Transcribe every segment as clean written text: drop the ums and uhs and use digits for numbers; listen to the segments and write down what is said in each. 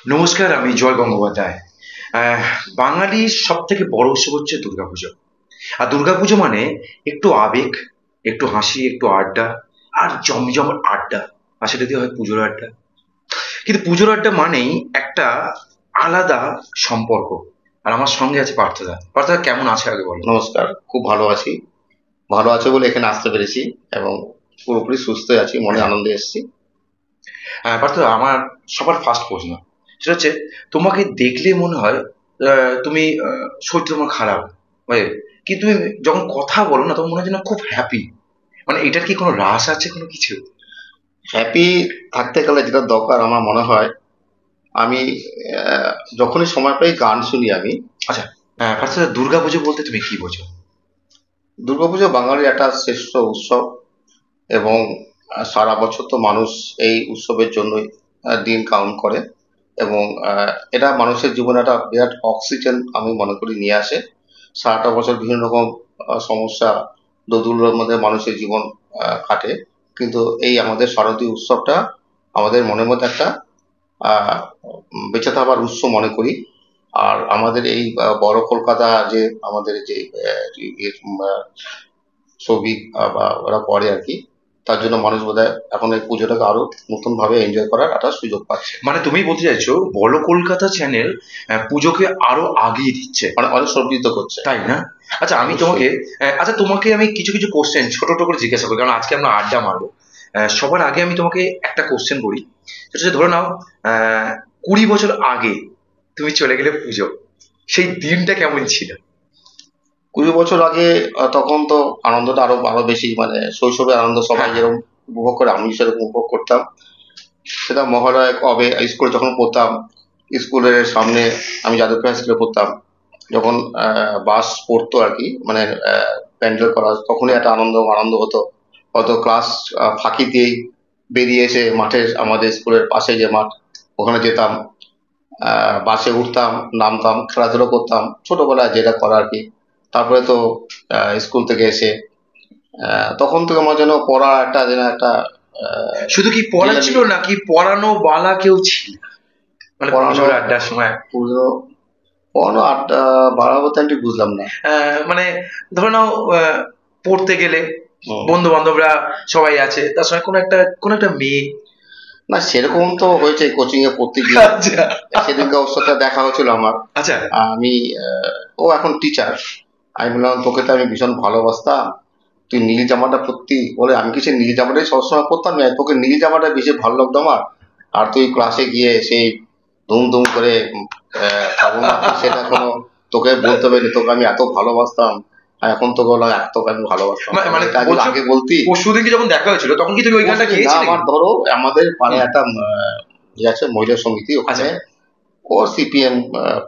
নমস্কার, আমি জয় গঙ্গোপাধ্যায়। আহ, বাঙালির সব থেকে বড় উৎসব হচ্ছে দুর্গাপুজো। আর দুর্গাপুজো মানে একটু আবেগ, একটু হাসি, একটু আড্ডা, আর জমজমাট আড্ডা। আর সেটা দিয়ে হয় পুজোর আড্ডা। কিন্তু পুজোর আড্ডা মানেই একটা আলাদা সম্পর্ক। আর আমার সঙ্গে আছে পার্থদা। পার্থদা কেমন আছে আগে বলো। নমস্কার, খুব ভালো আছি। ভালো আছে বলে এখানে আসতে পেরেছি এবং পুরোপুরি সুস্থই আছি, মনে আনন্দে এসেছি। পার্থদা, আমার সবার ফার্স্ট প্রশ্ন সেটা হচ্ছে, তোমাকে দেখলে মনে হয় তুমি শরীর তোমার খারাপ হয়, কিন্তু তুমি যখন কথা বলো না তখন মনে হয় যেন খুব হ্যাপি। মানে এটার কি কোনো রাস আছে, কোনো কিছু? হ্যাপি থাকতে গেলে যেটা দরকার আমার মনে হয়, আমি আহ, যখনই সময় পাই গান শুনি আমি। আচ্ছা, পার্থদা, দুর্গাপুজো বলতে তুমি কি বোঝো? দুর্গাপুজো বাঙালির একটা শ্রেষ্ঠ উৎসব এবং সারা বছর তো মানুষ এই উৎসবের জন্যই দিন কাউন্ট করে এবং এটা মানুষের জীবনে একটা বিরাট অক্সিজেন আমি মনে করি নিয়ে আসে। সারাটা বছর বিভিন্ন রকম সমস্যা দোদুল্যের মধ্যে মানুষের জীবন কাটে, কিন্তু এই আমাদের শারদীয় উৎসবটা আমাদের মনের মধ্যে একটা আহ বেঁচে থাকার উৎস মনে করি। আর আমাদের এই বড় কলকাতা যে আমাদের যে ছবি বা ওরা করে আর কি, তার জন্য মানুষ বোধহয় এখন এই পুজোটাকে আরো নতুন ভাবে এনজয় করার একটা সুযোগ পাচ্ছে। মানে তুমি বলতে চাইছো বলো কলকাতা চ্যানেল পুজোকে আরো আগিয়ে দিচ্ছে, অনেক অনেক সমৃদ্ধ করছে। তাই না? আচ্ছা, আমি অবশ্যই। তোমাকে আচ্ছা, তোমাকে আমি কিছু কিছু কোশ্চেন ছোট ছোট করে জিজ্ঞাসা করি, কারণ আজকে আমরা আড্ডা মারবো। সবার আগে আমি তোমাকে একটা কোশ্চেন করি। সেটা হচ্ছে, ধরে নাও 20 বছর আগে তুমি চলে গেলে পুজো, সেই দিনটা কেমন ছিল? 20 বছর আগে তখন তো আনন্দটা আরো আরো বেশি, মানে শৈশবের আনন্দ সবাই হ্যাঁ, যেরকম উপভোগ করে আমি সেরকম উপভোগ করতাম। সেটা মহালয়া কবে স্কুলে যখন পড়তাম, স্কুলের সামনে, আমি যাদবপুর হাই স্কুলে পড়তাম, যখন বাস পড়তো আর কি, মানে প্যান্ডেল করা, তখনই একটা আনন্দ আনন্দ হতো। হয়তো ক্লাস ফাঁকি দিয়েই বেরিয়ে এসে মাঠের, আমাদের স্কুলের পাশে যে মাঠ, ওখানে যেতাম, বাসে উঠতাম, নামতাম, খেলাধুলো করতাম, ছোটবেলায় যেটা করা আর কি। তারপরে তো স্কুল থেকে এসে তখন থেকে আমার যেন পড়া একটা যেন একটা শুধু কি পড়া জেনারেলি ছিল নাকি পড়ানো বালা কেউ ছিল, মানে পড়ানো, পুজোর আড্ডার সময়? পুরো পড়ানো আড্ডা বাড়াবো তো আমি ঠিক বুঝলাম না। মানে ধরে নাও, আহ, পড়তে গেলে হুম। বন্ধু বান্ধবরা সবাই আছে, তার সঙ্গে কোনো একটা মেয়ে। না, সেরকম তো হয়েছে কোচিং এ পড়তে গিয়ে। আচ্ছা, সেদিনকে ওর সাথে দেখা হয়েছিল আমার। আচ্ছা। আমি ও এখন টিচার। আমি বললাম, তোকে তো আমি ভীষণ ভালোবাসতাম, তুই নীল জামাটা পরতি। বলে, আমি কি সেই নীল জামাটাই সবসময় পরতাম না, তোকে নীল জামাটা বেশি ভালো লাগতো আমার। আর তুই ক্লাসে গিয়ে সেই ধুম ধুম করে পাবো মারতি, সেটা কোনো তোকে বলতে পারিনি, তোকে আমি এত ভালোবাসতাম। আর এখন তোকে বললাম এত তোকে আমি ভালোবাসতাম, তাহলে মানে এটা যদি বলছো, আগে বলতি। পরশুদিনকে যখন দেখা হয়েছিল তখন কি তুমি ওই গানটা পরশুদিন না, গেয়েছিলে কি? আমার ধরো আমাদের হুম, পাড়ায় একটা ইয়ে আছে, মহিলা সমিতি, আচ্ছা, ওখানে ও সিপিএম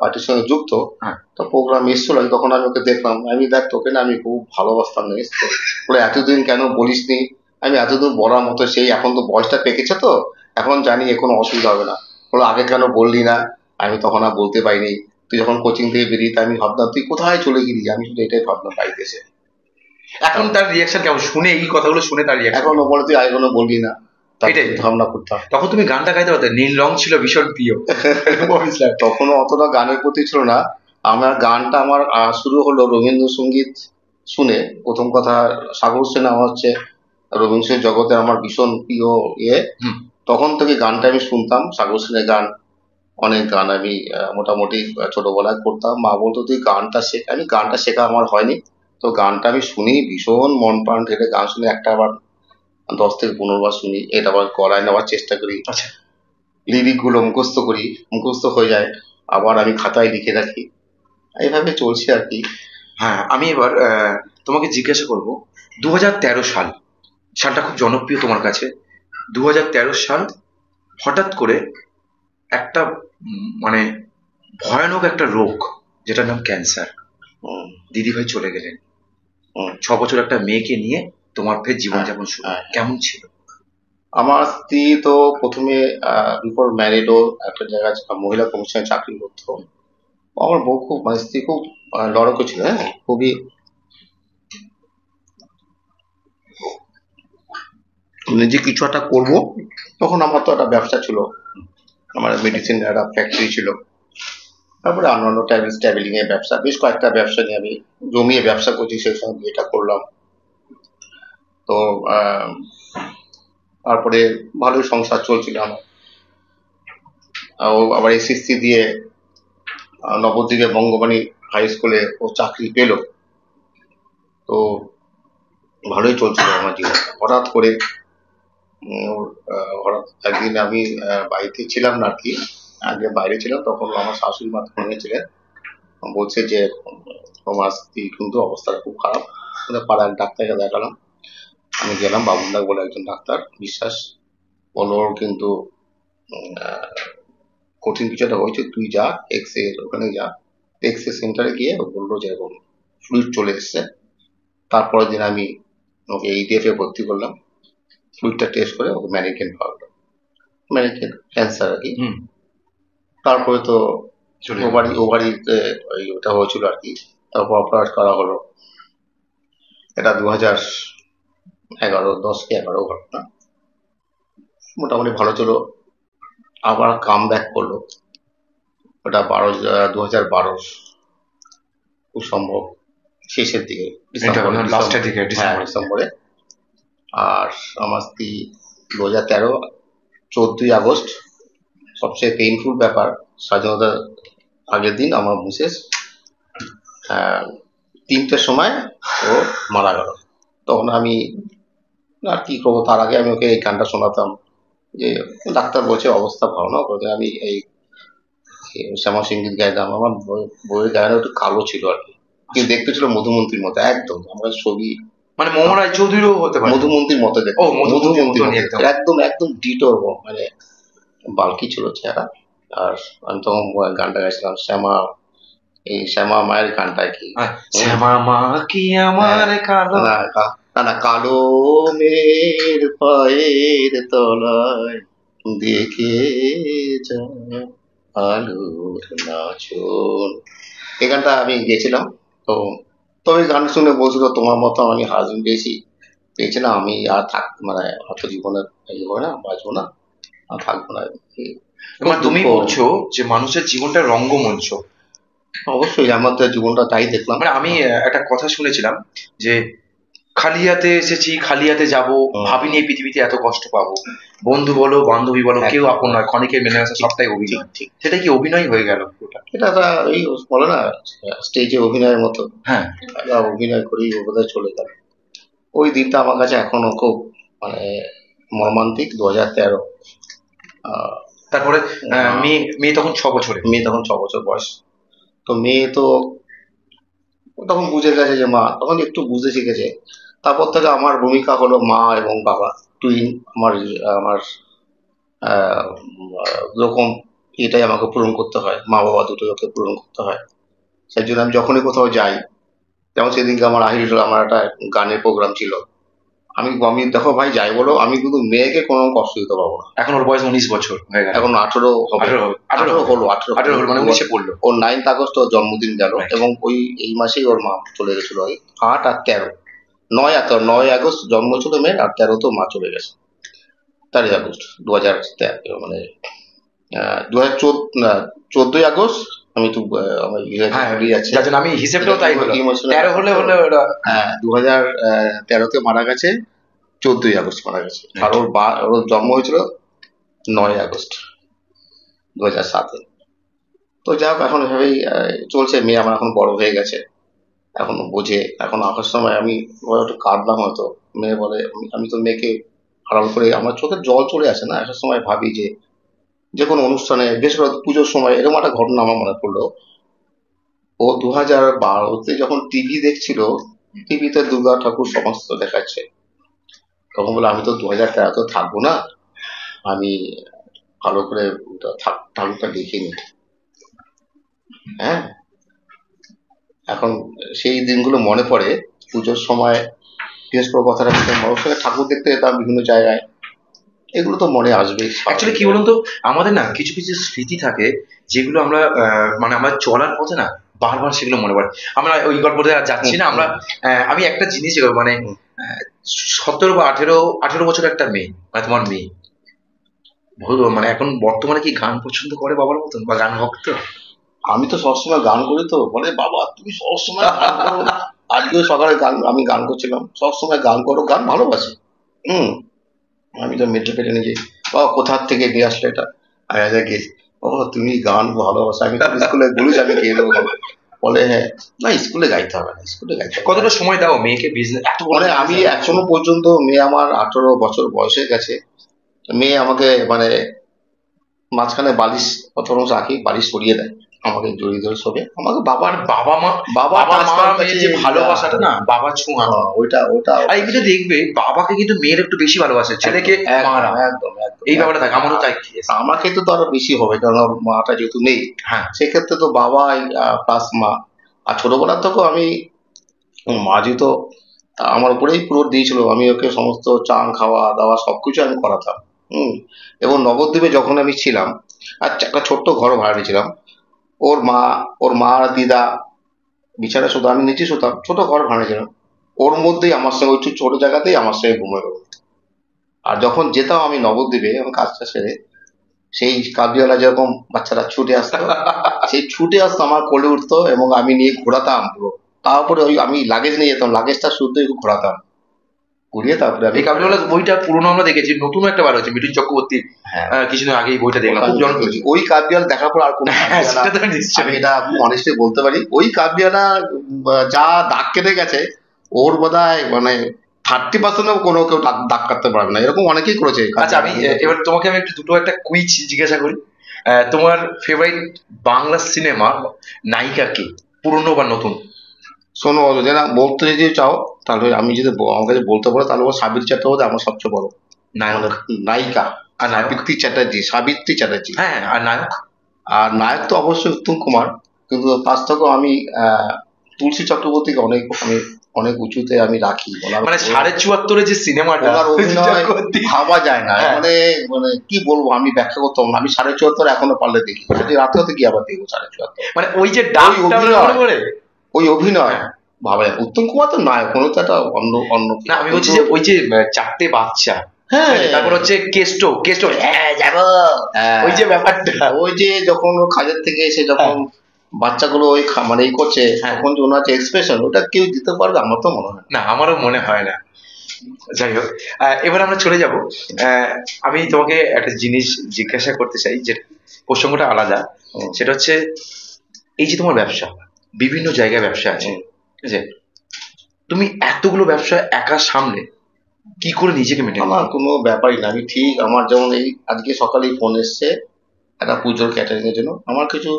পার্টির সঙ্গে যুক্ত। হ্যাঁ। তো প্রোগ্রাম এসেছিল, তখন আমি ওকে দেখলাম, আমি দেখ তোকে না আমি খুব ভালোবাসতাম, জানিস তো। বলে, এতদিন কেন বলিসনি? আমি এতদিন বলার মতো, সেই এখন তো বয়সটা পেকেছে তো, এখন জানি এ কোনো অসুবিধা হবে না। বলে, আগে কেন বললি না? আমি তখন আর বলতে পারিনি। তুই যখন কোচিং থেকে বেরিয়ে, আমি ভাবতাম তুই কোথায় চলে গেলি, আমি শুধু এটাই ভাবতাম বাড়িতে এসে। এখন তাও তার রিয়াকশন কেমন শুনে, এই কথাগুলো শুনে তার রিয়াকশন এখনো কেমন? বলে, তুই আগে কোনো বললি না, তার এটাই। চিন্তা ভাবনা করতাম। তখন তুমি গানটা গাইতে পারতে, নীল রং ছিল ভীষণ প্রিয়। বলছিলাম। তখনও অতটা গানের প্রতি ছিল না। আমার গানটা আমার শুরু হলো রবীন্দ্রসঙ্গীত শুনে। প্রথম কথা, সাগর সেন আমার হচ্ছে রবীন্দ্রসঙ্গীত জগতে আমার ভীষণ প্রিয় ইয়ে। হুম। তখন থেকে গানটা আমি শুনতাম, সাগর সেনের গান, অনেক গান আমি মোটামুটি ছোটবেলায় করতাম। মা বলতো তুই গানটা শেখ, আমি গানটা শেখা আমার হয়নি। তো গানটা আমি শুনি, ভীষণ মন প্রাণ ঢেলে গান শুনি, একটা আবার 10 থেকে 15 বার শুনি, এটা আবার গলায় নেওয়ার চেষ্টা করি, আচ্ছা, লিরিক গুলো মুখস্থ করি, মুখস্থ হয়ে যায়, আবার আমি খাতায় লিখে রাখি, এইভাবে চলছে আর কি। হ্যাঁ, আমি এবার তোমাকে জিজ্ঞাসা করব, 2013 সাল, সালটা খুব জনপ্রিয় তোমার কাছে। 2013 সাল, হঠাৎ করে একটা মানে ভয়ানক একটা রোগ, যেটার নাম ক্যান্সার। হুম, দিদিভাই চলে গেলেন। হুম। 6 বছর একটা মেয়েকে নিয়ে তোমার ফের হ্যাঁ, জীবনযাপন শুরু, হ্যাঁ। কেমন ছিল? আমার স্ত্রী তো প্রথমে বিফোর ম্যারিডও একটা জায়গায় মহিলা কমিশনে চাকরি করতো। আমার বউ খুব, মানে স্ত্রী খুব লড়াকু ছিল, হ্যাঁ, খুবই, নিজে কিছু একটা করবো। তখন আমার তো একটা ব্যবসা ছিল, আমার মেডিসিন একটা ফ্যাক্টরি ছিল। তারপরে অন্যান্য ট্রাভেলিং এর ব্যবসা, বেশ কয়েকটা ব্যবসা নিয়ে আমি জমিয়ে ব্যবসা করছি, সেই সময় বিয়েটা করলাম। তো তারপরে ভালোই সংসার চলছিল আমার। ও আবার এসএসসি দিয়ে নবদ্বীপে বঙ্গবাণী হাই স্কুলে ও চাকরি পেল। তো ভালোই চলছিল আমার জীবন। হঠাৎ করে হঠাৎ একদিন আমি বাড়িতে ছিলাম না আর কি, আগে বাইরে ছিলাম, তখন আমার শাশুড়ি মা ফোন ছিলেন, বলছে যে তোমার স্ত্রী কিন্তু অবস্থা খুব খারাপ। পাড়ার ডাক্তারকে দেখালাম, আমি গেলাম, বাবুন্দা বলে একজন ডাক্তার বিশ্বাস, বলল ওর কিন্তু কঠিন কিছু একটা হয়েছে, তুই যা এক্স রে ওখানে যা। এক্স রে সেন্টারে গিয়ে ও বললো যে এরকম ফ্লুইড চলে এসছে। তারপরের দিন আমি ওকে এইডিএফ এ ভর্তি করলাম, ফ্লুইডটা টেস্ট করে ওকে ম্যানিকেন পাওয়া গেল, ম্যানিকেন ক্যান্সার আর কি। তারপরে তো ওভারিতে ওটা হয়েছিল আর কি, তারপর অপারেট করা হলো। এটা 2011 10-11 ঘটনা, মোটামুটি ভালো ছিল। আবার কাম ব্যাক করলো, ওটা 2012 খুব সম্ভব শেষের দিকে, ডিসেম্বরে। আর আমার স্ত্রী 2013 14ই আগস্ট, সবচেয়ে পেইনফুল ব্যাপার, স্বাধীনতার আগের দিন আমার মিসেস 3টের সময় ও মারা গেল। তখন আমি আর কি করবো, তার আগে আমি ওকে এই গানটা শোনাতাম যে ডাক্তার বলছে অবস্থা ভালো না, বলতে আমি এই শ্যামা সঙ্গীত গাইতাম। আমার বইয়ের গায়না একটু কালো ছিল আর কি, কিন্তু দেখতে ছিল মধুমন্ত্রীর মতো একদম। আমার ছবি মানে মোহন রায় চৌধুরীও হতে পারে, মধুমন্ত্রীর মতো দেখতে, মধুমন্ত্রীর একদম একদম ডিটো, মানে বালকি ছিল চেহারা। আর আমি তখন গানটা গাইছিলাম শ্যামা, এই শ্যামা মায়ের গানটা আর কি, শ্যামা মা কি আমার কালো, না কালো মেয়ের পায়ের তলায় দেখে যা আলোর নাচন, এই গানটা আমি গেছিলাম। তো তবে গান শুনে বলছিল তোমার মতো আমি হাজবেন্ড পেয়েছি না, আমি আর মানে অত জীবনে না, বাঁচবো না, আর থাকবো না। তুমি বলছো যে মানুষের জীবনটা রঙ্গমঞ্চ। অবশ্যই আমাদের জীবনটা তাই দেখলাম। মানে আমি একটা কথা শুনেছিলাম যে খালি হাতে এসেছি খালি হাতে যাবো, ভাবিনি এই পৃথিবীতে এত কষ্ট পাবো। বন্ধু বলো বান্ধবী বলো কেউ আপন নয়, ক্ষণিকের মেনে আসা সবটাই অভিনয়। সেটা কি অভিনয় হয়ে গেল? এটা এই বলে না স্টেজে অভিনয়ের মতো, হ্যাঁ অভিনয় করেই বোধহয় চলে গেল। ওই দিনটা আমার কাছে এখনো খুব মানে মর্মান্তিক। 2013। তারপরে মেয়ে তখন 6 বছর, মেয়ে তখন 6 বছর বয়স। তো মেয়ে তো তখন বুঝে গেছে যে মা, তখন একটু বুঝতে শিখেছে। তারপর থেকে আমার ভূমিকা হলো মা এবং বাবা টুইন। আমার রকম এটাই আমাকে পূরণ করতে হয়, মা বাবা দুটোকে পূরণ করতে হয়। সেই জন্য আমি যখনই কোথাও যাই, যেমন সেদিনকে আমার আমার একটা গানের প্রোগ্রাম ছিল, আমি দেখো ভাই যাই বলো, আমি কিন্তু মেয়েকে কোনো কষ্ট দিতে পারবো না। এখন ওর বয়স 19 বছর হয়ে গেল, এখন 18 হলো, 18 মানে 19-এ পড়লো। ওর 9th আগস্ট ওর জন্মদিন গেল, এবং এই মাসেই ওর মা চলে গেছিল। 8 আর 13, 9 আগস্ট জন্ম ছিল মেয়ের, আর 13 তো মা চলে গেছে। 13 আগস্ট 2013, মানে 14ই আগস্ট। আমি তো আমি হিসেবটাও তাই হলো, 13 হলে হ্যাঁ 2013-তে মারা গেছে, 14ই আগস্ট মারা গেছে। আর ওর জন্ম হয়েছিল 9 আগস্ট 2007-এ। তো যাই হোক, এখন এভাবেই চলছে। মেয়ে আমার এখন বড় হয়ে গেছে, এখন বোঝে। এখন আসার সময় আমি একটু কাঁদলাম হয়তো, মেয়ে বলে আমি তো মেয়েকে আড়াল করে, আমার চোখের জল চলে আসে না। আসার সময় ভাবি যে কোনো অনুষ্ঠানে, বিশেষ করে পুজোর সময়, এরকম একটা ঘটনা আমার মনে পড়লো। ও 2012-তে যখন টিভি দেখছিল, টিভিতে দুর্গা ঠাকুর সমস্ত দেখাচ্ছে, তখন বলে আমি তো 2013-তে থাকবো না, আমি ভালো করে ঠাকুরটা দেখে নি। হ্যাঁ, এখন সেই দিনগুলো মনে পড়ে পুজোর সময়, বিশেষ করে কথাটা মানুষের সঙ্গে ঠাকুর দেখতে যেতাম বিভিন্ন জায়গায়, এগুলো তো মনে আসবে। অ্যাকচুয়ালি কি বলুন তো, আমাদের না কিছু কিছু স্মৃতি থাকে যেগুলো আমরা মানে আমরা চলার পথে না বারবার সেগুলো মনে পড়ে। আমরা ওই গল্পটা যাচ্ছি না আমরা। আমি একটা জিনিস মানে 17 বা 18 বছর একটা মেয়ে, মানে তোমার মেয়ে, মানে এখন বর্তমানে কি গান পছন্দ করে বাবার মতন, বা গান ভক্ত? আমি তো সবসময় গান করি, তো বলে বাবা তুমি সবসময় গান করো না। আজকেও সকালে আমি গান করছিলাম, সবসময় গান করো, গান ভালোবাসি। হুম। আমি তো মেট্রো পেটে নিয়ে যাই, বাবা কোথা থেকে নিয়ে আসলে এটা, আমি আগে গেছি, বাবা তুমি গান ভালোবাসো, আমি তো স্কুলে বলেছি আমি গিয়ে দেবো। বলে হ্যাঁ, না স্কুলে গাইতে হবে না, স্কুলে গাইতে হবে না। কতটা সময় দাও মেয়েকে বিজনেস এত বড় মানে আমি business? এখনো পর্যন্ত, মেয়ে আমার 18 বছর বয়স হয়ে গেছে, মেয়ে আমাকে মানে মাঝখানে বালিশ কত মানুষ রাখি, বালিশ সরিয়ে দেয়, আমাকে জড়িয়ে ধরে শোবে, আমাকে বাবার বাবা মা, বাবা বাবা touch মা করার মেয়ের কাছে যে ভালোবাসাটা না, বাবা ছোঁয়া। ওইটা ওটা আর এগুলো দেখবে বাবাকে কিন্তু মেয়ের একটু বেশি ভালোবাসে ছেলেকে মারা, একদম একদম এই ব্যাপারটা থাকে, আমারও তাই। আমার ক্ষেত্রে তো আরো বেশি হবে, কারণ ওর মাটা যেহেতু নেই, হ্যাঁ, সেক্ষেত্রে তো বাবাই প্লাস মা। আর ছোটবেলার থেকেও আমি, মা যেহেতু আমার উপরেই পুরো দিয়েছিল, আমি ওকে সমস্ত চান খাওয়া দাওয়া সবকিছু আমি করাতাম। হুম। এবং নবদ্বীপে যখন আমি ছিলাম, আর একটা ছোট্ট ঘর ভাড়া নিয়েছিলাম, ওর মা, ওর মা আর দিদা বিছানা শুধু, আমি নিচে শুতাম, ছোট ঘর ভাড়া নিয়েছিলাম, ওর মধ্যেই আমার সঙ্গে, ওই ছোট জায়গাতেই আমার সঙ্গে ঘুমিয়ে গেল। আর যখন যেতাম আমি নবদ্বীপে, আমি কাজটা সেরে, সেই কাবলিওয়ালা যেরকম বাচ্চারা ছুটে আসতো, সেই ছুটে আসতো আমার কোলে উঠতো, এবং আমি নিয়ে ঘোরাতাম পুরো। তারপরে ওই আমি লাগেজ নিয়ে যেতাম, লাগেজটা শুদ্ধ একটু ঘোরাতাম, ঘুরিয়ে তারপরে আমি এই কাবুলিওয়ালা বইটা পুরোনো আমরা দেখেছি, নতুন একটা বার হয়েছে মিঠুন চক্রবর্তী, হ্যাঁ কিছুদিন আগে এই বইটা দেখলাম, খুব জনপ্রিয়। ওই কাবলিওয়ালা দেখার পর আর কোনো হ্যাঁ, কাবলিওয়ালা, সেটা তো আমি নিশ্চয়ই। এটা অনেস্টলি বলতে পারি, ওই কাবলিওয়ালা যা দাগ কেটে গেছে, ওর বোধহয় মানে 30%ও কোনো কেউ দাগ কাটতে পারবে না, এরকম অনেকেই করেছে। আচ্ছা, আমি এবার তোমাকে আমি একটু দুটো একটা কুইজ জিজ্ঞাসা করি। তোমার ফেভারিট বাংলা সিনেমা নায়িকা কে, পুরনো বা নতুন? শোনো, যেটা বলতে যদি চাও, তাহলে আমি যদি আমার কাছে বলতে পারো, তাহলে ও সাবিত্রী চট্টোপাধ্যায় আমার সবচেয়ে বড় মানে নায়ক? নায়িকা। আর নায়ক? সাবিত্রী চ্যাটার্জি। হ্যাঁ, আর নায়ক? আর নায়ক তো অবশ্যই উত্তম কুমার, কিন্তু তার থেকেও আমি তুলসী চক্রবর্তীকে অনেক, আমি অনেক উঁচুতে আমি রাখি। মানে 74.5 যে সিনেমাটা, ওনার অভিনয় ভাবা যায় না, হ্যাঁ। মানে মানে কি বলবো, আমি ব্যাখ্যা করতাম না। আমি 74.5 এখনো পারলে দেখি, যদি রাতে হতে গিয়ে আবার দেখবো 74.5। মানে ওই যে ডাকটা মনে পড়ে, ওই অভিনয় ভাবা যায়। উত্তম কুমার তো নায়ক, কোনো তো একটা অন্য অন্য। না আমি বলছি যে ওই যে চারটে বাচ্চা, হ্যাঁ, তারপর হচ্ছে কেষ্ট, কেষ্ট হ্যাঁ যাবো, ওই যে ব্যাপারটা, ওই যে যখন ওর কাজের থেকে এসে যখন বাচ্চাগুলো ওই মানে এই করছে, তখন যে ওনার যে এক্সপ্রেশন, ওটা কেউ দিতে পারবে আমার তো মনে হয় না, আমারও মনে হয় না। যাই হোক, এবার আমরা চলে যাব। আমি তোমাকে একটা জিনিস জিজ্ঞাসা করতে চাই, যে প্রসঙ্গটা আলাদা, সেটা হচ্ছে এই যে তোমার ব্যবসা, বিভিন্ন জায়গায় ব্যবসা আছে, ঠিক আছে, তুমি এতগুলো ব্যবসা একা সামলে কি করে নিজেকে মেনটেন? আমার কোনো ব্যাপারই না, আমি ঠিক আমার যেমন এই আজকে সকালেই ফোন এসছে একটা পুজোর ক্যাটারিং এর জন্য, আমার কিছু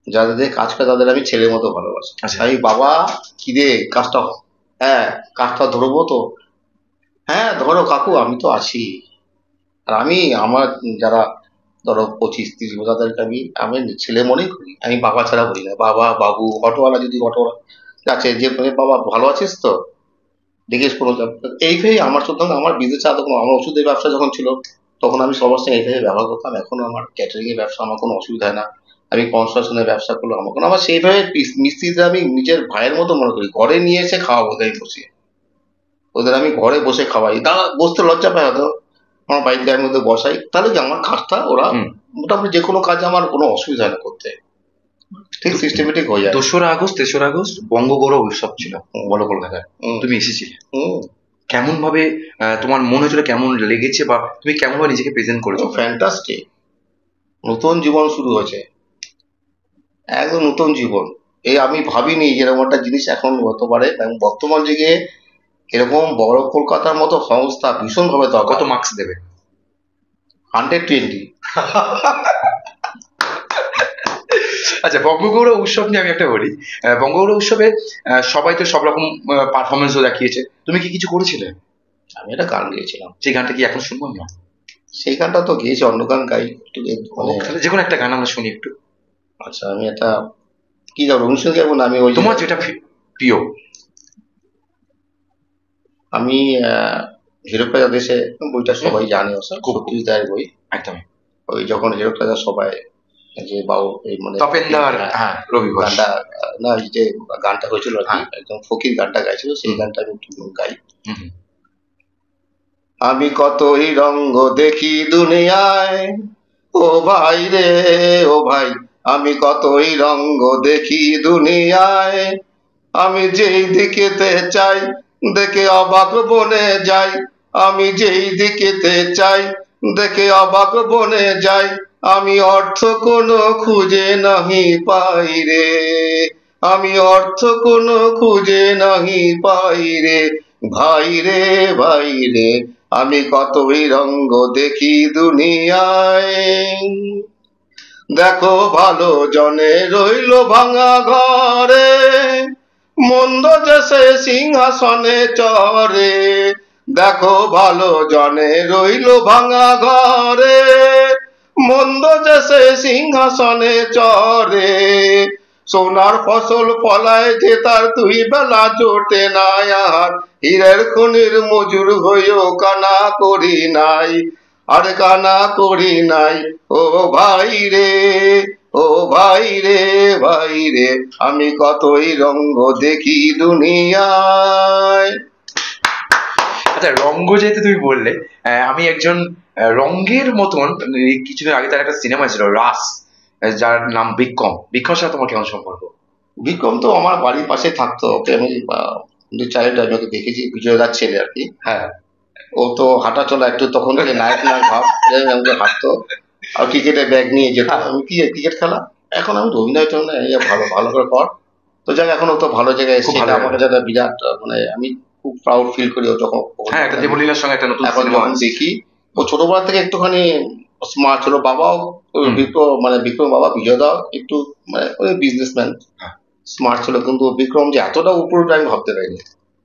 যাদের দিয়ে কাজ করে তাদের আমি ছেলের মতো ভালোবাসি। আমি বাবা কি রে কাজটা, হ্যাঁ কাজটা ধরবো তো, হ্যাঁ ধরো কাকু আমি তো আছি। আর আমি আমার যারা ধরো 25-30 তাদেরকে আমি আমি ছেলে মনেই করি, আমি বাবা ছাড়া বলি না, বাবা বাবু। অটোওয়ালা যদি অটোওয়ালা আছে যে বাবা ভালো আছিস তো, দেখিস কোনো এইভাবেই আমার সুতরাং আমার বিদেশে তখন আমার ওষুধের ব্যবসা যখন ছিল, তখন আমি সবার সঙ্গে এইভাবে ব্যবহার করতাম। এখনো আমার ক্যাটারিং এর ব্যবসা, আমার কোনো অসুবিধা হয় না। আমি কনস্ট্রাকশনের ব্যবসা করলো, আমার কোনো, আমার সেইভাবে মিস্ত্রিদের আমি নিজের ভাইয়ের মতো মনে করি, ঘরে নিয়ে এসে খাওয়াবো ওদের বসিয়ে, ওদের আমি ঘরে বসে খাওয়াই, তারা বসতে লজ্জা পায় হয়তো, আমার বাড়িতে আমি ওদের বসাই, তাহলে কি আমার কাজটা ওরা মোটামুটি যে কোনো কাজে আমার কোনো অসুবিধা হয় না করতে, ঠিক সিস্টেমেটিক হয়ে যায়। 2রা আগস্ট 3রা আগস্ট বঙ্গগৌরব উৎসব ছিল, বলো কলকাতায়, তুমি এসেছিলে, কেমন ভাবে তোমার মনে হয়েছিল, কেমন লেগেছে, বা তুমি কেমন ভাবে নিজেকে প্রেজেন্ট করেছো? ফ্যান্টাস্টিক, নতুন জীবন শুরু হয়েছে, একদম নতুন জীবন। এই আমি ভাবিনি যেরকম একটা জিনিস এখন হতে পারে, এবং বর্তমান যুগে এরকম বড় কলকাতার মতো সংস্থা ভীষণ ভাবে দরকার। কত মার্কস দেবে? 120। আচ্ছা, বঙ্গগৌরব উৎসব নিয়ে আমি একটা বলি। বঙ্গগৌরব উৎসবে সবাই তো সব রকম পারফরমেন্সও দেখিয়েছে, তুমি কি কিছু করেছিলে? আমি একটা গান গেয়েছিলাম, সেই গানটা কি এখন শুনবো না? সেই গানটা তো গেয়েছি, অন্য গান গাই একটু তাহলে যে কোনো একটা গান আমরা শুনি একটু। আচ্ছা, আমি একটা কি গাবো, অনুষ্ঠান গাবো না, আমি ওই তোমার যেটা প্রিয়। আমি হিরোপ্লাজা দেশে, বইটা সবাই জানে, সত্যজিৎ রায়ের বই একদম। ওই যখন হিরোপ্লাজা সবাই যে বাবু এই মানে তপেন্দার, হ্যাঁ রবি ঘোষ গানটা, না এই যে গানটা হয়েছিল আর কি, একদম ফকির গানটা গাইছিল, সেই গানটা আমি একটু গাই। আমি কতই রঙ্গ দেখি দুনিয়ায়, ও ভাই রে ও ভাই, আমি কতই রঙ্গ দেখি দুনিয়ায়, আমি যেই দিকেতে চাই দেখে অবাক বনে যাই, আমি যেই দিকেতে চাই দেখে অবাক বনে যাই, আমি অর্থ কোনো খুঁজে নাহি পাই রে, আমি অর্থ কোনো খুঁজে নাহি পাই রে, ভাই রে ভাই রে, আমি কতই রঙ্গ দেখি দুনিয়ায়। দেখো ভালো জনে রইল ভাঙা ঘরে, মন্দ যে সে সিংহাসনে চরে, দেখো ভালো জনে রইল ভাঙা ঘরে, মন্দ যে সে সিংহাসনে চরে, সোনার ফসল ফলায় যে তার দুই বেলা জোটে না আর, হীরের খনির মজুর হয়েও কানা করি নাই, আর কানা করি নাই, ও ভাই রে ও ভাই রে ভাই রে, আমি কতই রঙ্গ দেখি দুনিয়ায়। আচ্ছা, রঙ্গ যেহেতু তুমি বললে, আমি একজন রঙ্গের মতন, কিছুদিন আগে তার একটা সিনেমা ছিল রাস, যার নাম বিক্রম। বিক্রমের সাথে তোমার কেমন সম্পর্ক? বিক্রম তো আমার বাড়ির পাশে থাকতো, ওকে আমি চাইল্ড আমি ওকে দেখেছি, বিজয়দার ছেলে আর কি। হ্যাঁ, ও তো হাঁটা চলা একটু তখন থেকে নায়ক নায়ক ভাব, আমাকে হাঁটতো আর ক্রিকেটের ব্যাগ নিয়ে যেত। আমি কি ক্রিকেট খেলা, এখন আমি তো অভিনয় টভিনয় ভালো ভালো করে কর। তো যাক, এখন ও তো ভালো জায়গায় খুব এসেছে, ভালো এটা আমার কাছে একটা বিরাট মানে আমি খুব প্রাউড ফিল করি ও যখন হ্যাঁ, একটা দেবলীলার সঙ্গে একটা নতুন এখন সিনেমা যখন দেখি। ও ছোটবেলা থেকে একটুখানি স্মার্ট ছিল, বাবাও বিক্রম মানে বিক্রম বাবা বিজয় দাও একটু মানে ওই বিজনেসম্যান, স্মার্ট ছিল, কিন্তু বিক্রম যে এতটা উপরে ওঠে আমি ভাবতে পারিনি।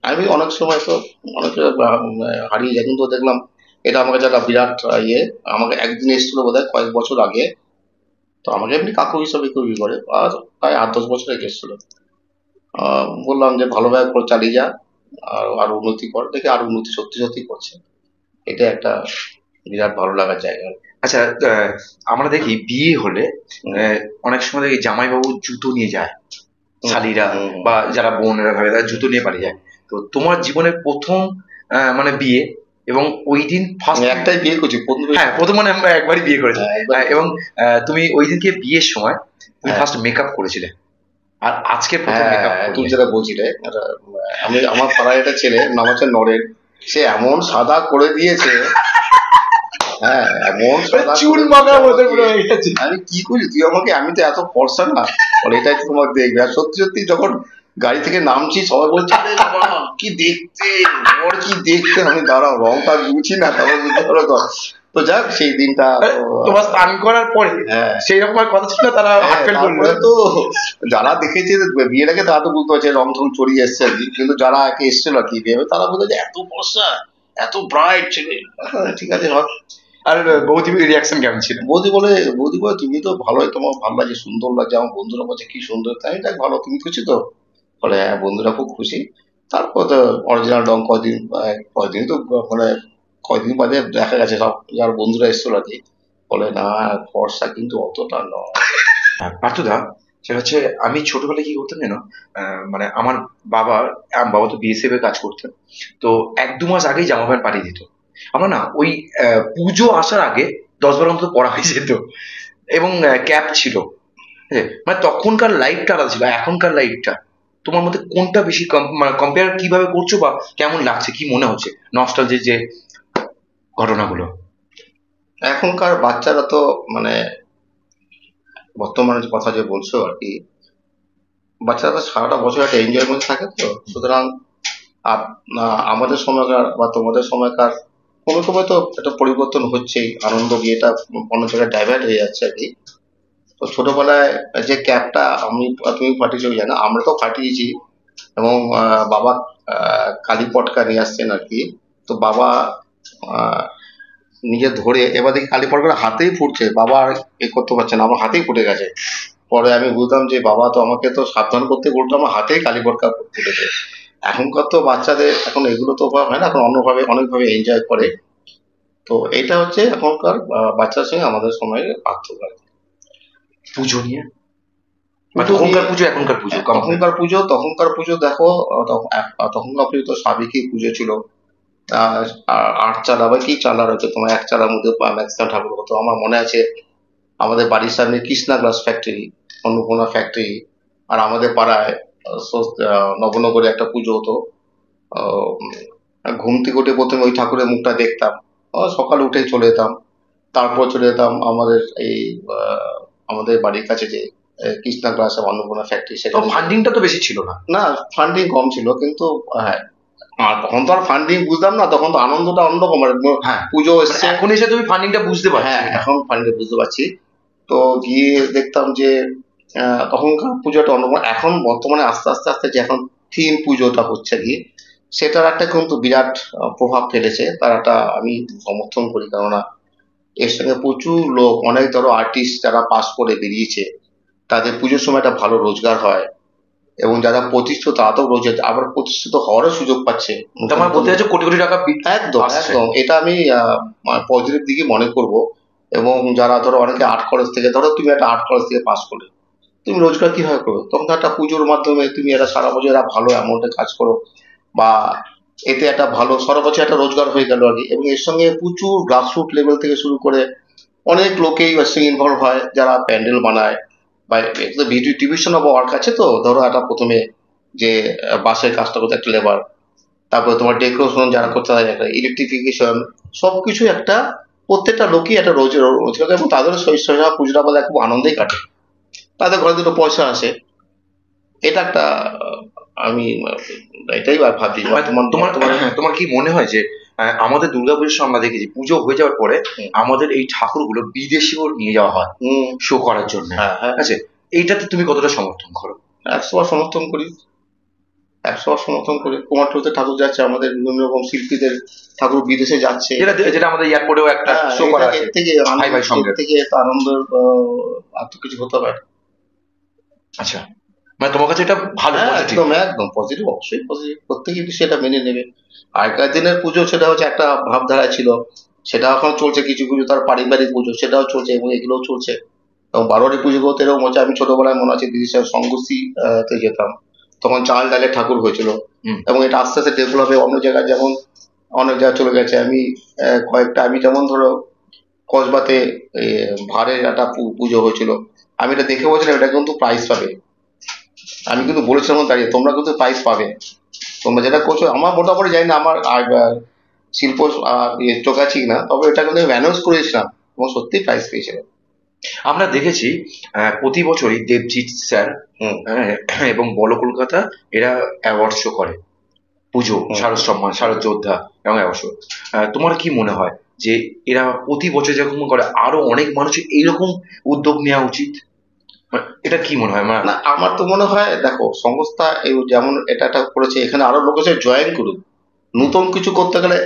আমি অনেক সময় তো অনেক হারিয়ে যায়, কিন্তু দেখলাম এটা আমার কাছে একটা বিরাট ইয়ে। আমাকে একদিন এসেছিল বোধহয় কয়েক বছর আগে, তো আমাকে এমনি কাকু হিসাবে কেউ ই করে, আর প্রায় 8-10 বছর আগে এসেছিল। বললাম যে ভালোভাবে করে চালিয়ে যা, আর আরো উন্নতি কর, দেখে আরো উন্নতি সত্যি সত্যি করছে, এটা একটা বিরাট ভালো লাগার জায়গা। আচ্ছা, আমরা দেখি বিয়ে হলে হুম, অনেক সময় দেখি জামাইবাবু জুতো নিয়ে যায়, শালিরা হুম, বা যারা বোনেরা থাকে তারা জুতো নিয়ে পালিয়ে যায়। তো তোমার জীবনের প্রথম মানে বিয়ে, এবং ওই দিন ফার্স্ট, একটাই বিয়ে করছি, প্রথম হ্যাঁ প্রথম মানে আমরা একবারই বিয়ে করেছি, একবারই এবং তুমি ওই দিনকে বিয়ের সময় তুমি হ্যাঁ ফার্স্ট মেকআপ করেছিলে, আর আজকের প্রথম হ্যাঁ মেকআপ তুমি করলে। যেটা বলছিলে আমি আমার পাড়ায় একটা ছেলে নাম হচ্ছে নরেন, সে এমন সাদা করে দিয়েছে, হ্যাঁ এমন সাদা চুল করে মাখার দিয়েছে মতো আমাকে। পুরো হয়ে গেছে। আমি কি করি তুই আমাকে, আমি তো এত ফর্সা না, বলে এটাই তো তোমার দেখবে। আর সত্যি সত্যি যখন গাড়ি থেকে নামছি সবাই বলছে আরে বাবা কি দেখতে, ওর কি দেখতে, আমি দাঁড়াও রংটা বুঝি না, তারপর বুঝতে পারো তো। তো যাক সেই দিনটা তো, তোমার স্নান করার পরে হ্যাঁ সেই রকম আর কথা ছিল না, তারা হাত হ্যাঁ ফেল করলো। তারপরে তো যারা দেখেছে বিয়ের আগে তারা তো বুঝতে পারছে রং টং চড়িয়ে এসছে আর কি, কিন্তু যারা একে এসছিল আর কি ভেবে, তারা বলতো যে এত ফর্সা এত ব্রাইট ছেলে। ঠিক আছে হোক। আর বৌদির রিয়াকশন কেমন ছিল? বৌদি বলে তুমি তো ভালোই, তোমার ভালো লাগছে, সুন্দর লাগছে, আমার বন্ধুরা বলছে কি সুন্দর, তাই দেখ ভালো, তুমি খুশি তো? বলে হ্যাঁ, বন্ধুরা খুব খুশি। তারপর তো অরিজিনাল রং কয়দিন কয়দিন তো মানে কয়দিন বাদে দেখা গেছে সব যার বন্ধুরা এসছিল আর কি, বলে না ফর্সা কিন্তু অতটা নয়। পার্থদা, সেটা হচ্ছে আমি ছোটবেলায় কি করতাম জানো, মানে আমার বাবা, বাবা তো বিএসএফ এ কাজ করতেন, তো 1-2 মাস আগেই জামা প্যান্ট পাঠিয়ে দিত। আমরা না ওই পুজো আসার আগে 10 বার অন্তত পরা হয়ে যেত, এবং ক্যাপ ছিল, ঠিক আছে? মানে তখনকার লাইফটা আলাদা ছিল, এখনকার লাইফটা তোমার মধ্যে কোনটা বেশি মানে কম্পেয়ার কিভাবে করছো, বা কেমন লাগছে, কি মনে হচ্ছে নস্টালজির যে ঘটনাগুলো? এখনকার বাচ্চারা তো মানে বর্তমানে যে কথা যে বলছো আর কি, বাচ্চারা তো সারাটা বছর একটা এনজয়ের মধ্যে থাকে, তো সুতরাং আমাদের সময়কার বা তোমাদের সময়কার ক্রমে ক্রমে তো একটা পরিবর্তন হচ্ছেই, আনন্দ বিয়েটা অন্য জায়গায় ডাইভার্ট হয়ে যাচ্ছে আর কি। তো ছোটবেলায় যে ক্যাপটা আমি তুমি ফাটিয়েছো জানো, আমরা তো ফাটিয়েছি, এবং বাবা কালী পটকা নিয়ে আসছেন আর কি। তো বাবা আহ, নিজে ধরে এবার দেখি কালী পটকাটা হাতেই ফুটছে, বাবা আর এ করতে পারছে না, আমার হাতেই ফুটে গেছে। পরে আমি বুঝলাম যে বাবা তো আমাকে তো সাবধান করতে বলতো, আমার হাতেই কালী পটকা ফুটেছে। এখনকার তো বাচ্চাদের এখন এগুলো তো হয় না, এখন অন্যভাবে অনেকভাবে এনজয় করে। তো এটা হচ্ছে এখনকার বাচ্চার সঙ্গে আমাদের সময়ের পার্থক্য আর কি। পুজো নিয়ে, মানে পুজো নিয়ে তখনকার পুজো এখনকার পুজো কম্পেয়ার। তখনকার পুজো দেখো, তখনকার পুজো তো সাবেকি পুজো ছিল, আহ, আট চালা বা কি চালা রয়েছে তোমার, এক চালার মধ্যে ম্যাক্সিমাম ঠাকুর হতো। আমার মনে আছে আমাদের বাড়ির সামনে Krishna glass factory, Annapurna factory, আর আমাদের পাড়ায় নবনগরে একটা পুজো হতো। আহ, ঘুম থেকে উঠে প্রথমে ওই ঠাকুরের মুখটা দেখতাম, সকালে উঠে চলে যেতাম। তারপর চলে যেতাম আমাদের এই আহ, আমাদের বাড়ির কাছে যে কৃষ্ণা গ্লাস অন্নপূর্ণা ফ্যাক্টরি, তো সেখানে ফান্ডিংটা তো বেশি ছিল না। না, ফান্ডিং কম ছিল কিন্তু হ্যাঁ, আর তখন তো আর ফান্ডিং বুঝতাম না, তখন তো আনন্দটা অন্যরকম, মানে হ্যাঁ, পুজো মানে এসছে। এখন এসে তুমি ফান্ডিংটা বুঝতে পারছো। হ্যাঁ, এখন ফান্ডিং বুঝতে পারছি। তো গিয়ে দেখতাম যে তখনকার পুজোটা অন্যরকম। এখন বর্তমানে আস্তে আস্তে আস্তে যে এখন থিম পুজোটা হচ্ছে কি, সেটার একটা কিন্তু বিরাট প্রভাব ফেলেছে, তার একটা আমি সমর্থন করি। কেননা এর সঙ্গে প্রচুর লোক, অনেক ধরো আর্টিস্ট যারা পাস করে বেরিয়েছে, তাদের পুজোর সময় একটা ভালো রোজগার হয়, এবং যারা প্রতিষ্ঠিত তারা তো রোজগার, আবার প্রতিষ্ঠিত হওয়ারও সুযোগ পাচ্ছে। তোমার বলতে চাইছো কোটি কোটি টাকা একদম আসছে। একদম, এটা আমি পজিটিভ দিকে মনে করব। এবং যারা ধরো অনেকে আর্ট কলেজ থেকে, ধরো তুমি একটা আর্ট কলেজ থেকে পাস করলে, তুমি রোজগার কিভাবে করবে? তখন তো একটা পুজোর মাধ্যমে তুমি একটা সারা বছর একটা ভালো অ্যামাউন্টে কাজ করো, বা এতে একটা ভালো সারা বছর একটা রোজগার হয়ে গেল আর কি। এবং এর সঙ্গে প্রচুর গ্রাসরুট লেভেল থেকে শুরু করে অনেক লোকেই এর সঙ্গে ইনভলভ হয়, যারা প্যান্ডেল বানায়, বা ভিডিও টিভিশন অফ ওয়ার্ক আছে। তো ধরো একটা প্রথমে যে বাসের কাজটা করতে একটা লেবার, তারপরে তোমার ডেকোরেশন যারা করতে হয়, একটা ইলেকট্রিফিকেশন, সবকিছু একটা, প্রত্যেকটা লোকই একটা রোজগার করে, এবং তাদের শৈশব পুজোটা বলে খুব আনন্দেই কাটে, তাদের ঘরে দুটো পয়সা আসে। এটা একটা আমি এটাই ভাবছি মানে বর্তমান তোমার বর্তমানে। তোমার কি মনে হয় যে আমাদের দুর্গাপুজোর সময় আমরা দেখেছি পুজো হয়ে যাওয়ার পরে হুম, আমাদের এই ঠাকুরগুলো বিদেশেও নিয়ে যাওয়া হয় হুম, শো করার জন্য, হ্যাঁ হ্যাঁ, ঠিক আছে? এইটাতে তুমি কতটা সমর্থন করো? 100বার সমর্থন করি, 100বার সমর্থন করি। কুমারটুলিতে ঠাকুর যাচ্ছে, আমাদের বিভিন্ন রকম শিল্পীদের ঠাকুর বিদেশে যাচ্ছে। যেটা যেটা আমাদের এয়ারপোর্টেও একটা হ্যাঁ, শো এটা করা এর আছে থেকে ভাই ভাই এর সঙ্গে। থেকে তো আনন্দের আর তো কিছু হতে পারে। আচ্ছা, মানে তোমার কাছে এটা ভালো, হ্যাঁ, পজিটিভ। একদম একদম পজিটিভ, অবশ্যই পজিটিভ, প্রত্যেকেই সেটা মেনে নেবে। আগেকার দিনের পুজো সেটা হচ্ছে একটা ভাবধারা ছিল, সেটা এখন চলছে। কিছু কিছু তার পারিবারিক পুজো সেটাও চলছে, এবং এগুলোও চলছে। এবং বারোয়ারি পুজো করতে এরকম হচ্ছে, আমি ছোটবেলায় মনে আছে দিদির সাথে সঙ্গতি তে যেতাম, তখন চাল ডালের ঠাকুর হয়েছিল। হুম। এবং এটা আস্তে আস্তে ডেভেলপ হয়ে অন্য জায়গায়, যেমন অনেক জায়গায় চলে গেছে। আমি কয়েকটা, আমি যেমন ধরো কসবাতে ভাঁড়ের একটা পুজো হয়েছিল, আমি এটা দেখে বলছিলাম এটা কিন্তু প্রাইজ পাবে। আমি কিন্তু বলেছিলাম দাঁড়িয়ে, তোমরা কিন্তু প্রাইজ পাবে, তোমরা যেটা করছো। আমার মোটামুটি জানি না আমার শিল্প চোখ আছে কিনা, তবে এটা কিন্তু আমি অ্যানাউন্স করেছিলাম এবং সত্যি প্রাইজ পেয়েছিলাম। আমরা দেখেছি প্রতি বছরই দেবজিৎ স্যার হুম, এবং বলো কলকাতা এরা অ্যাওয়ার্ড শো করে, পুজো, হুম। শারদ সম্মান, শারদ যোদ্ধা এবং অ্যাওয়ার্ড শো। তোমার কি মনে হয় যে এরা প্রতি বছর যেরকম করে আরো অনেক মানুষের এইরকম উদ্যোগ নেওয়া উচিত? মানে এটা কি মনে হয় আমার? না, আমার তো মনে হয় দেখো সংস্থা এই যেমন এটা একটা করেছে, এখানে আরো লোক এসে জয়েন করুক। নতুন কিছু করতে গেলে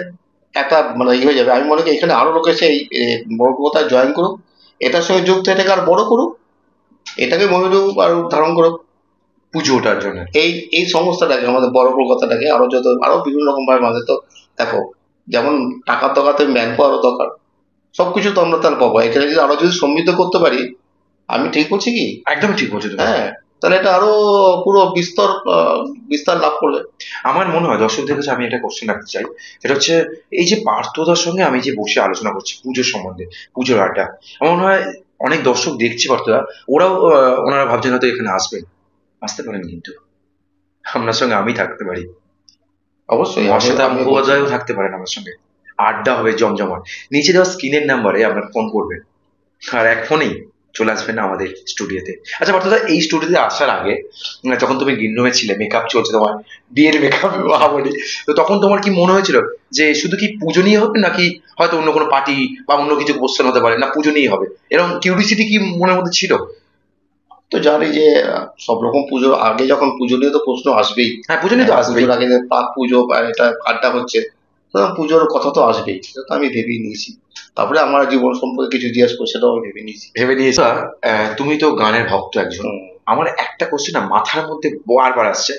একটা মানে ই হয়ে যাবে। আমি মনে করি এখানে আরো লোক এসে এই বড় কথায় জয়েন করুক, এটার সঙ্গে যুক্ত, এটাকে আর বড় করুক, এটাকে মনোযোগ আর ধারণ করুক। পুজো ওঠার জন্য। এই এই সংস্থাটাকে, আমাদের বড় কলকাতাটাকে আরো যত আরো বিভিন্ন রকম ভাবে আমাদের তো দেখো, যেমন টাকার দরকার, ম্যান পাওয়ারও দরকার, সবকিছু তো আমরা তাহলে পাবো। এখানে যদি আরো যদি সমৃদ্ধ করতে পারি, আমি ঠিক বলছি কি? একদমই ঠিক বলছো তুমি। হ্যাঁ, তাহলে এটা আরো পুরো বিস্তর বিস্তার লাভ করবে। আমার মনে হয় দর্শকদের কাছে আমি একটা কোশ্চেন রাখতে চাই, সেটা হচ্ছে এই যে পার্থদার সঙ্গে আমি যে বসে আলোচনা করছি পুজোর সম্বন্ধে, পুজোর আড্ডা, আমার মনে হয় অনেক দর্শক দেখছে পার্থদা, ওরাও ওনারা ভাবছেন হয়তো এখানে আসবেন, আসতে পারেন কিন্তু আপনার সঙ্গে আমি থাকতে পারি, অবশ্যই অর্ষিতা আমি বলছি। মুখোপাধ্যায়ও থাকতে পারেন আমার সঙ্গে, আড্ডা হবে জমজমাট। নিচে দেওয়া স্ক্রিনের নাম্বারে আপনার ফোন করবেন, আর এক ফোনেই চলে আসবেন আমাদের স্টুডিওতে। আচ্ছা পার্থদা, এই স্টুডিওতে আসার আগে যখন তুমি গ্রিন রুমে ছিলে, মেকআপ চলছে তোমার, বিয়ের মেকআপ বলি, তো তখন তোমার কি মনে হয়েছিল যে শুধু কি পুজো নিয়ে হবে, নাকি হয়তো অন্য কোনো পার্টি বা অন্য কিছু কোশ্চেন হতে পারে, না পুজো নিয়েই হবে, এরকম কিউরিসিটি কি মনের মধ্যে ছিল? তো জানি যে সব রকম পুজোর আগে, যখন পুজো নিয়ে তো প্রশ্ন আসবেই। হ্যাঁ, পুজো নিয়ে তো আসবেই। পুজোর আগে যে প্রাক পুজো বা এটা আড্ডা হচ্ছে, তো পুজোর কথা তো আসবেই, সেটা তো আমি ভেবেই নিয়েছি। তারপরে আমার জীবন সম্পর্কে কিছু জিজ্ঞেস করছে, সেটাও আমি ভেবে নিয়েছি। ভেবে নিয়েছো? তুমি তো গানের ভক্ত একজন, হুম, আমার একটা কোশ্চেন না মাথার মধ্যে বারবার আসছে।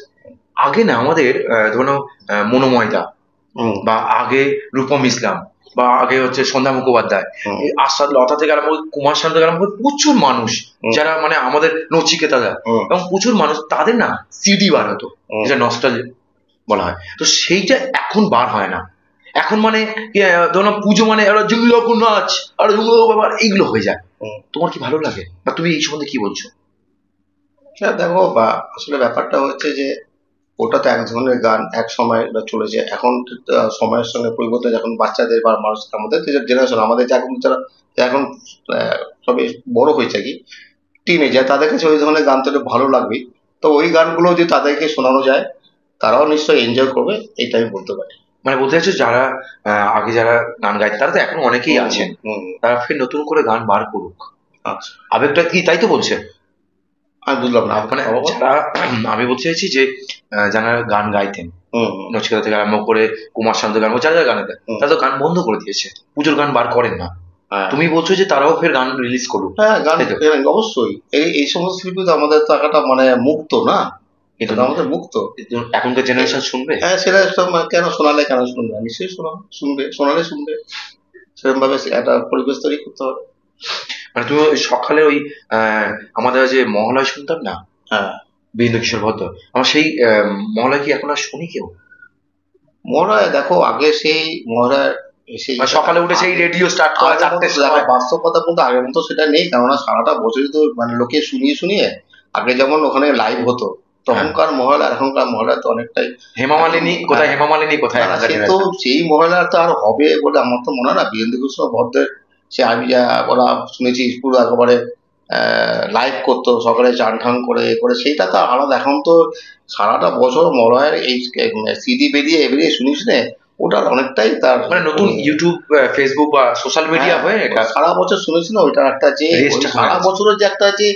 আগে না আমাদের ধরো মনোময়দা, হুম, বা আগে রূপম ইসলাম, বা আগে হচ্ছে সন্ধ্যা মুখোপাধ্যায়, হুম, এই আশাদ লতা থেকে আরম্ভ করে কুমার শান্ত থেকে আরম্ভ করে প্রচুর মানুষ, হুম, যারা মানে আমাদের নচিকেতাদা হুম, এবং প্রচুর মানুষ, তাদের না সিডি বার হতো, হুম। যেটা নস্টালজি বলা হয়, তো সেইটা এখন বার হয় না। এখন মানে ধরো না, পুজো মানে একটা জুংলাকু নাচ আর জুংলাকু ব্যাপার এইগুলো হয়ে যায়। তোমার কি ভালো লাগে, বা তুমি এই সম্বন্ধে কি বলছো? হ্যাঁ দেখো, বা আসলে ব্যাপারটা হচ্ছে যে ওটা তো এক ধরনের গান, এক সময় ওটা চলেছে। এখন সময়ের সঙ্গে পরিবর্তন, এখন বাচ্চাদের বা মানুষের আমাদের জেনারেশন, আমাদের যে এখন যারা এখন সবে বড় হয়েছে কি, টিনেজার, তাদের কাছে ওই ধরনের গান তো একটু ভালো লাগবে। তো ওই গানগুলো যদি তাদেরকে শোনানো যায়, তারাও নিশ্চয়ই এনজয় করবে, এটা আমি বলতে পারি। মানে বলতে চাইছো যারা আগে যারা গান গাইছে তারা তো এখন অনেকেই হুম, আছেন, হুম, তারা ফের নতুন করে গান বার করুক। আচ্ছা। আবেগটা কি তাই তো বলছে? আমি বুঝলাম না, মানে আবার বলো। যারা আমি বলতে চাইছি যে যারা গান গাইতেন, হুম, হুম, নচিকেতা থেকে আরম্ভ করে কুমার শান্ত গান, যারা যারা গান গাইতেন হুম, তারা তো গান বন্ধ করে দিয়েছে, পুজোর গান বার করেন না। হ্যাঁ, তুমি বলছো যে তারাও ফের গান রিলিজ করুক, হ্যাঁ, গান তাই তো? অবশ্যই। এই এই সমস্ত শিল্পী তো আমাদের তো একটা মানে মুক্ত না, এটা কিন্তু তো আমাদের মুক্ত। এখনকার জেনারেশন শুনবে? হ্যাঁ, সেটা কেন শোনালে, কেন শুনবে না? নিশ্চয়ই শুনবে, শোনালে শুনবে। সেরকম ভাবে একটা পরিবেশ তৈরি করতে হবে। মানে তুমি ওই সকালে ওই আমাদের যে মহালয় শুনতাম না, হ্যাঁ, বীরেন্দ্র কিশোর ভদ্র, আমার সেই মহালয় কি এখন আর শুনি কেউ? মহারায় দেখো, আগে সেই মহারায় সেই মানে সকালে উঠে সেই রেডিও স্টার্ট করা আগের মতো 4টের দেখো, সময়। বাস্তব কথা বলতে আগের মতো সেটা নেই, কেননা সারাটা বছরই তো মানে লোকে শুনিয়ে শুনিয়ে, আগে যেমন ওখানে লাইভ হতো, হ্যাঁ, তখনকার মহল আর এখনকার মহল তো অনেকটাই। হেমা এখন মালিনী কোথায়, হ্যাঁ, হেমা মালিনী কোথায় না না, এখনকার সে তো জেনারেশন? সেই মহলার তো আর হবে বলে আমার তো মনে হয় না। বীরেন্দ্র কৃষ্ণ ভদ্রের সে আমি যা ওরা শুনেছি পুরো একেবারে লাইভ করতো সকালে চান ঠান করে এ করে, সেইটা তো আলাদা। এখন তো সারাটা বছর মলয়ের এই সিডি বেরিয়ে বেরিয়ে শুনিস নে, ওটার অনেকটাই তার মানে নতুন কমে গেছে। ইউটিউব, ফেসবুক বা সোশ্যাল মিডিয়া হ্যাঁ, হয়ে এটা সারা বছর শুনেছি না, ওইটার একটা যে ওই রেসটা কমে সারা গেছে। বছরের যে একটা যে,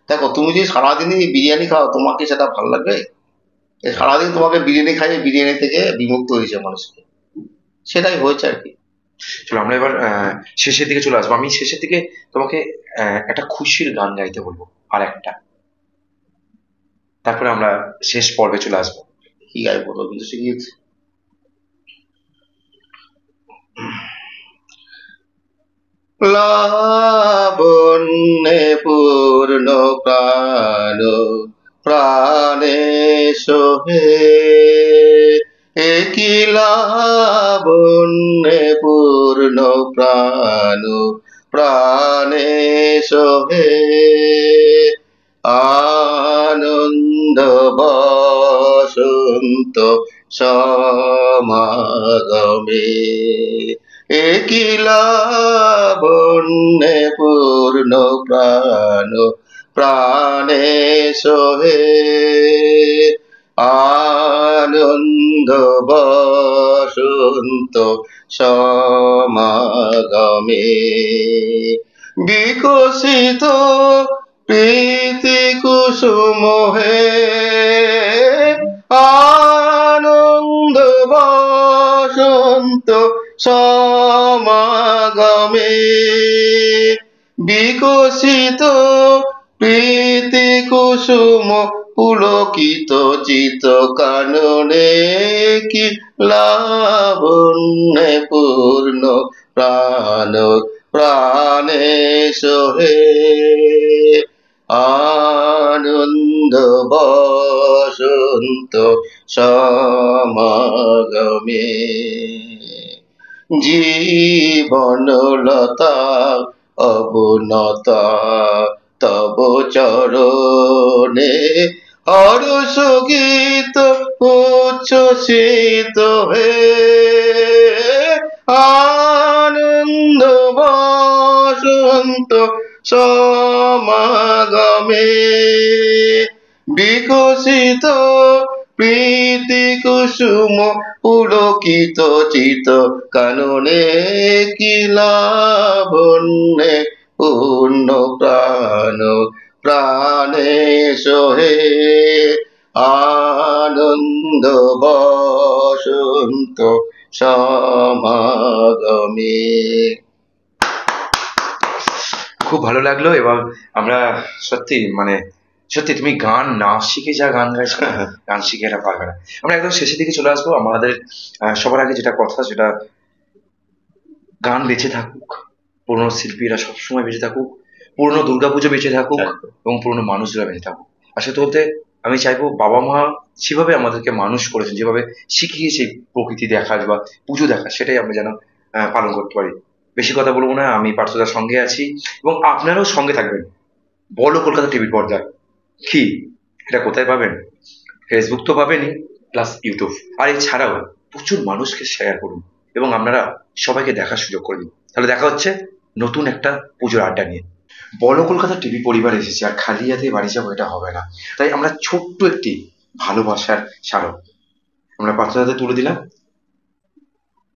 দেখো তুমি যদি সারাদিনই বিরিয়ানি খাও, তোমাকে সেটা ভালো লাগবে? এই হ্যাঁ। সারাদিন তোমাকে বিরিয়ানি খাইয়ে বিরিয়ানি থেকে বিমুক্ত হয়েছে মানুষকে, সেটাই হয়েছে আর কি। চলো আমরা এবার শেষের দিকে চলে আসবো। আমি শেষের দিকে তোমাকে একটা খুশির গান গাইতে বলবো, আর একটা, তারপরে আমরা শেষ পর্বে চলে আসবো। কি গাইবো, রবীন্দ্র সঙ্গীত? লাবণ্যে পূর্ণ প্রাণ, প্রাণে সোহে, একই লাবণ্যে পূর্ণ প্রাণ, প্রাণে সোহে, আনন্দ বসন্ত সমাগমে, একই লাবণ্যে পূর্ণ প্রাণ, প্রাণে সোহে, আনন্দ বসন্ত সমাগমে, বিকশিত প্রীতি কুসুম হে, আনন্দ বসন্ত সমাগমে, বিকশিত প্রীতি কুসুম পুলকিত চিত কাননে, কি লাবণ্যে পূর্ণ প্রাণ, প্রাণে সোহে, আনন্দ বসন্ত সমাগমে, জীবনলতা অবনতা তব চরণে, হর্ষ গীত উচ্ছ্বসিত হে, আনন্দ বসন্ত সমাগমে, বিকশিত প্রীতি কুসুম পুলকিত চিত কাননে, কি লাবণ্যে পূর্ণ প্রাণ, প্রাণে সোহে, আনন্দ বসন্ত সমাগমে। খুব ভালো লাগলো। এবং আমরা সত্যি মানে সত্যি তুমি গান না শিখে যা গান গাইছো না, গান শিখে এটা পারবে না। আমরা একদম শেষের দিকে চলে আসবো। আমাদের সবার আগে যেটা কথা, সেটা গান বেঁচে থাকুক, পুরনো শিল্পীরা সবসময় বেঁচে থাকুক, পুরনো দুর্গাপুজো বেঁচে থাকুক, এবং পুরনো মানুষরা বেঁচে থাকুক। আর সত্যি বলতে আমি চাইবো বাবা মা যেভাবে আমাদেরকে মানুষ করেছেন, যেভাবে শিখিয়েছে প্রকৃতি দেখার বা পুজো দেখার, সেটাই আমরা যেন পালন করতে পারি। বেশি কথা বলবো না, আমি পার্থদার সঙ্গে আছি এবং আপনারাও সঙ্গে থাকবেন। বলো কলকাতা টিভির পর্দায়। কি এটা কোথায় পাবেন? ফেসবুক তো পাবেনই, প্লাস ইউটিউব। আর এছাড়াও প্রচুর মানুষকে শেয়ার করুন এবং আপনারা সবাইকে দেখার সুযোগ করে দিন। তাহলে দেখা হচ্ছে নতুন একটা পুজোর আড্ডা নিয়ে। বড় কলকাতা টিভি পরিবার এসেছে, আর খালি হাতে বাড়ি যাবো এটা হবে না। তাই আমরা ছোট্ট একটি ভালোবাসার স্মারক আমরা পাত্র হাতে তুলে দিলাম।